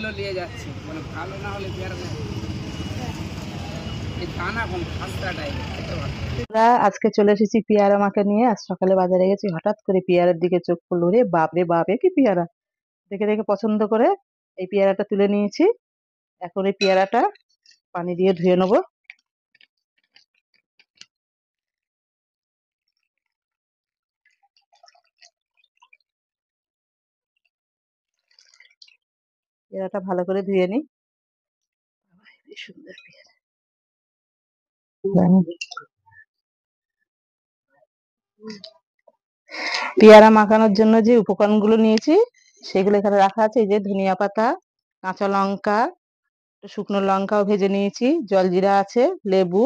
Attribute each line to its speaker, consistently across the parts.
Speaker 1: ভালো নিয়ে যাচ্ছে, মানে ভালো না হলে পেয়ারা এই দানা কোন খাস্তা টাইপের খেতে ভালো।
Speaker 2: আমরা আজকে চলে এসেছি পেয়ারা মাখা নিয়ে। আজ সকালে বাজারে গেছি, হঠাৎ করে পেয়ারার দিকে চোখ পড়লো, রে বাপ রে বাপ, এ কি পেয়ারা! দেখে দেখে পছন্দ করে এই পেয়ারাটা তুলে নিয়েছি। এখন এই পেয়ারাটা পানি দিয়ে ধুয়ে নেবো। পেয়ারাটা ভালো করে ধুয়ে নিই। কি সুন্দর পেয়ারা! পেয়ারা মাখানোর জন্য যে উপকরণগুলো নিয়েছি সেগুলো এখানে রাখা আছে। এই যে ধনিয়া পাতা, কাঁচা লঙ্কা, শুকনো লঙ্কাও ভেজে নিয়েছি, জলজিরা আছে, লেবু,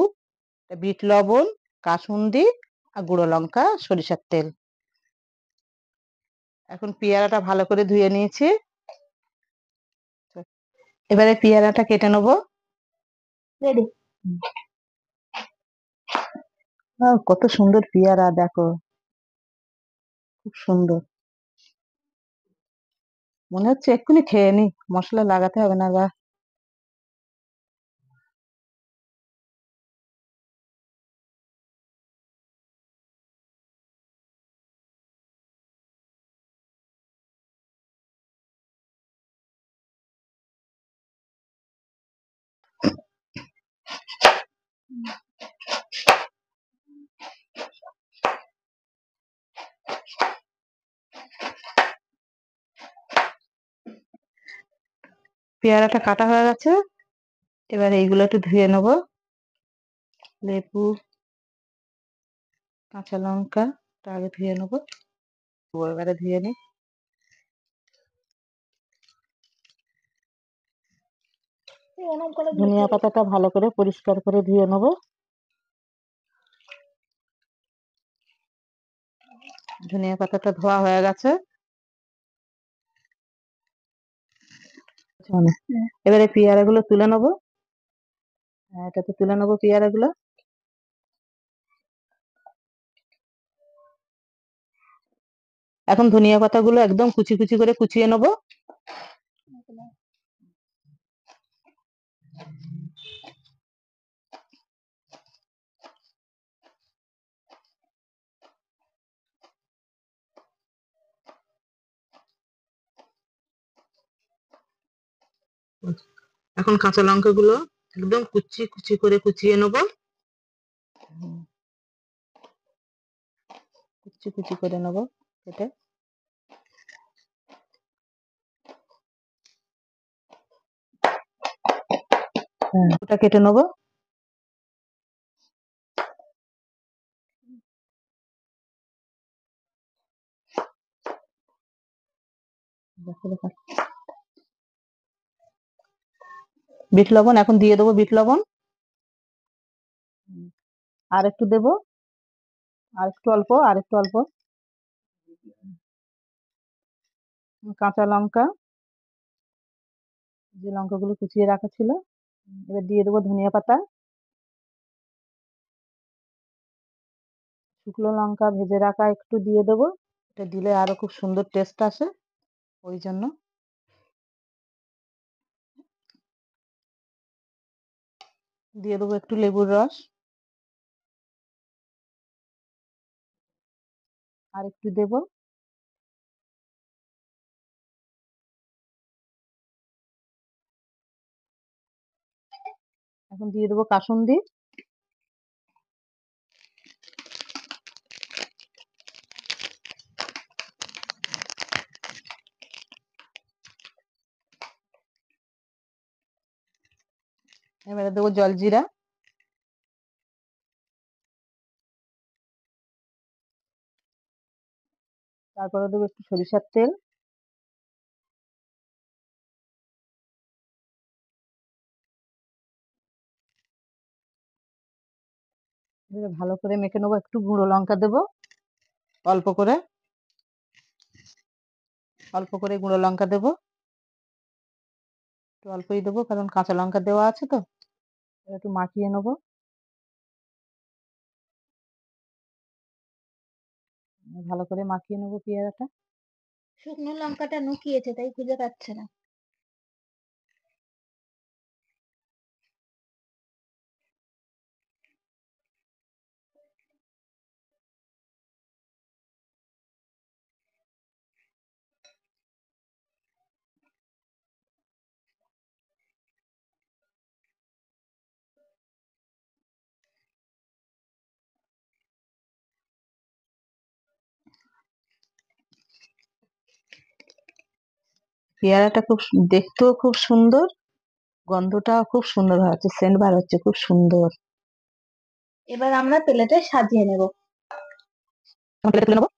Speaker 2: বিট লবণ, কাসুন্দি আর গুঁড়ো লঙ্কা, সরিষার তেল। এখন পেয়ারাটা ভালো করে ধুয়ে নিয়েছি, এবারে পেয়ারাটা কেটে নেবো। রেডি। কত সুন্দর পেয়ারা, দেখো খুব সুন্দর। মনে হচ্ছে এক্ষুনি খেয়ে নি, মশলা লাগাতে হবে না। বা পেয়ারাটা কাটা হয়ে গেছে, এবার এইগুলো একটু ধুয়ে নেবো। লেবু, কাঁচা লঙ্কা আগে ধুয়ে নেবো, এবারে ধুয়ে নি। ধনিয়া পাতাটা ভালো করে পরিষ্কার করে ধুয়ে নেবো। ধনিয়া পাতাটা ধোয়া হয়ে গেছে। এবারে পেয়ারা গুলো তুলে নেবো। এটাতে তুলে নেবো পেয়ারা গুলো। এখন ধনিয়া পাতাগুলো একদম কুচি কুচি করে কুচিয়ে নেবো। এখন কাঁচা লঙ্কা গুলো একদম কুচি কুচি করে কুচিয়ে নেবো। কুচি কুচি করে নেবো কেটে। ওটা কেটে নেবো। বিট লবণ এখন দিয়ে দেবো, বিট লবণ আর একটু দেবো, আর একটু অল্প, আর একটু অল্প। কাঁচা লঙ্কা, যে লঙ্কাগুলো কুচিয়ে রাখা ছিল, এবার দিয়ে দেবো ধনিয়া পাতা, শুকনো লঙ্কা ভেজে রাখা একটু দিয়ে দেবো। এটা দিলে আরো খুব সুন্দর টেস্ট আসে, ওই জন্য। দিয়ে দেবো একটু লেবুর রস, আর একটু দেবো। এখন দিয়ে দেবো কাসুন্দি। এবারে দেবো জলজিরা, তারপরে দেবো একটু সরিষার তেল। এবারে ভালো করে মেখে নেবো। একটু গুঁড়ো লঙ্কা দেবো, অল্প করে, অল্প করে গুঁড়ো লঙ্কা দেবো। একটু অল্পই দেবো কারণ কাঁচা লঙ্কা দেওয়া আছে তো। একটু মাখিয়ে নেবো। ভালো করে মাখিয়ে নেবো পেয়ারাটা।
Speaker 3: শুকনো লঙ্কাটা নুকিয়েছে তাই খুঁজে পাচ্ছে না।
Speaker 2: পেয়ারাটা দেখতেও খুব সুন্দর, গন্ধটাও খুব সুন্দর হচ্ছে, সেন্ট বার হচ্ছে খুব সুন্দর। এবার আমরা প্লেটে সাজিয়ে নেব। প্লেটে তুলে নেবো।